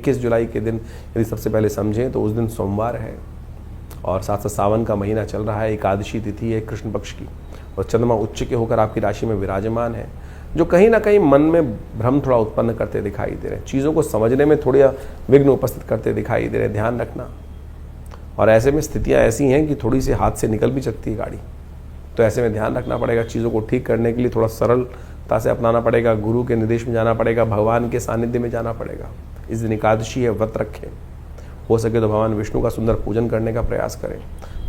21 जुलाई के दिन यदि सबसे पहले समझें तो उस दिन सोमवार है और साथ साथ सावन का महीना चल रहा है, एकादशी तिथि है कृष्ण पक्ष की, और चंद्रमा उच्च के होकर आपकी राशि में विराजमान है, जो कहीं ना कहीं मन में भ्रम थोड़ा उत्पन्न करते दिखाई दे रहे हैं, चीज़ों को समझने में थोड़ा विघ्न उपस्थित करते दिखाई दे रहे हैं, ध्यान रखना। और ऐसे में स्थितियाँ ऐसी हैं कि थोड़ी सी हाथ से निकल भी सकती है गाड़ी, तो ऐसे में ध्यान रखना पड़ेगा। चीज़ों को ठीक करने के लिए थोड़ा सरलता से अपनाना पड़ेगा, गुरु के निर्देश में जाना पड़ेगा, भगवान के सानिध्य में जाना पड़ेगा। इस दिन एकादशी है, व्रत रखें, हो सके तो भगवान विष्णु का सुंदर पूजन करने का प्रयास करें।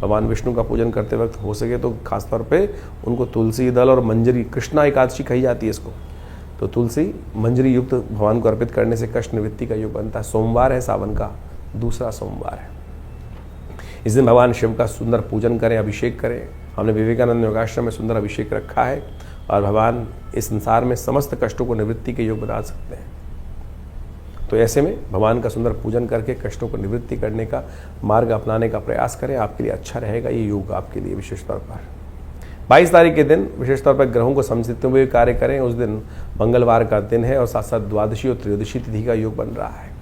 भगवान विष्णु का पूजन करते वक्त हो सके तो खासतौर पे उनको तुलसी दल और मंजरी, कृष्णा एकादशी कही जाती है इसको, तो तुलसी मंजरी युक्त भगवान को अर्पित करने से कष्ट निवृत्ति का योग बनता है। सोमवार है, सावन का दूसरा सोमवार है। इस दिन भगवान शिव का सुंदर पूजन करें, अभिषेक करें। हमने विवेकानंद योगाश्रम में सुंदर अभिषेक रखा है और भगवान इस संसार में समस्त कष्टों को निवृत्ति के योग बना सकते हैं। तो ऐसे में भगवान का सुंदर पूजन करके कष्टों को निवृत्ति करने का मार्ग अपनाने का प्रयास करें, आपके लिए अच्छा रहेगा ये योग आपके लिए विशेष तौर पर। 22 तारीख के दिन विशेष तौर पर ग्रहों को समझते हुए कार्य करें। उस दिन मंगलवार का दिन है और साथ साथ द्वादशी और त्रयोदशी तिथि का योग बन रहा है।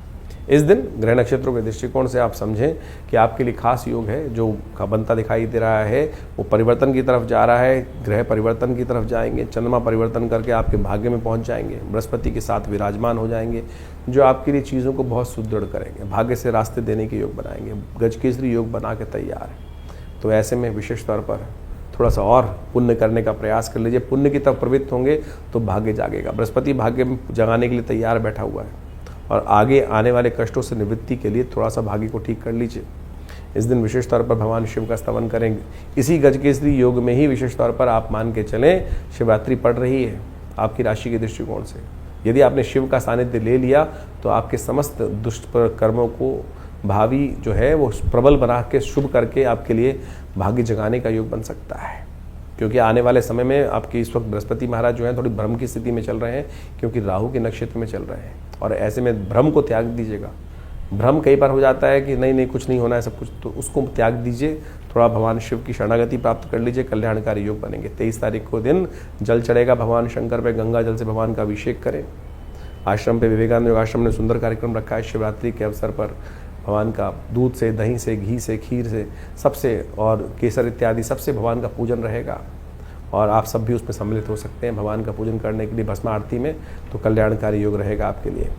इस दिन ग्रह नक्षत्रों के दृष्टिकोण से आप समझें कि आपके लिए खास योग है, जो का बनता दिखाई दे रहा है वो परिवर्तन की तरफ जा रहा है। ग्रह परिवर्तन की तरफ जाएंगे, चंद्रमा परिवर्तन करके आपके भाग्य में पहुंच जाएंगे, बृहस्पति के साथ विराजमान हो जाएंगे, जो आपके लिए चीज़ों को बहुत सुदृढ़ करेंगे, भाग्य से रास्ते देने के योग बनाएंगे, गजकेसरी योग बना के तैयार है। तो ऐसे में विशेष तौर पर थोड़ा सा और पुण्य करने का प्रयास कर लीजिए। पुण्य की तरफ प्रवृत्त होंगे तो भाग्य जागेगा। बृहस्पति भाग्य में जगाने के लिए तैयार बैठा हुआ है और आगे आने वाले कष्टों से निवृत्ति के लिए थोड़ा सा भाग्य को ठीक कर लीजिए। इस दिन विशेष तौर पर भगवान शिव का स्तवन करेंगे। इसी गजकेसरी योग में ही विशेष तौर पर आप मान के चलें शिवरात्रि पड़ रही है आपकी राशि के दृष्टिकोण से। यदि आपने शिव का सानिध्य ले लिया तो आपके समस्त दुष्ट कर्मों को भावी जो है वो प्रबल बना के शुभ करके आपके लिए भाग्य जगाने का योग बन सकता है। क्योंकि आने वाले समय में आपके इस वक्त बृहस्पति महाराज जो हैं थोड़ी भ्रम की स्थिति में चल रहे हैं, क्योंकि राहु के नक्षत्र में चल रहे हैं, और ऐसे में भ्रम को त्याग दीजिएगा। भ्रम कई बार हो जाता है कि नहीं कुछ नहीं होना है सब कुछ, तो उसको त्याग दीजिए, थोड़ा भगवान शिव की शरणागति प्राप्त कर लीजिए, कल्याणकारी योग बनेंगे। 23 तारीख को दिन जल चढ़ेगा भगवान शंकर पे, गंगा जल से भगवान का अभिषेक करें। आश्रम पे विवेकानंद योगाश्रम ने सुंदर कार्यक्रम रखा है। शिवरात्रि के अवसर पर भगवान का दूध से, दही से, घी से, खीर से, सबसे, और केसर इत्यादि सबसे भगवान का पूजन रहेगा और आप सब भी उसमें सम्मिलित हो सकते हैं भगवान का पूजन करने के लिए भस्म आरती में। तो कल्याणकारी योग रहेगा आपके लिए।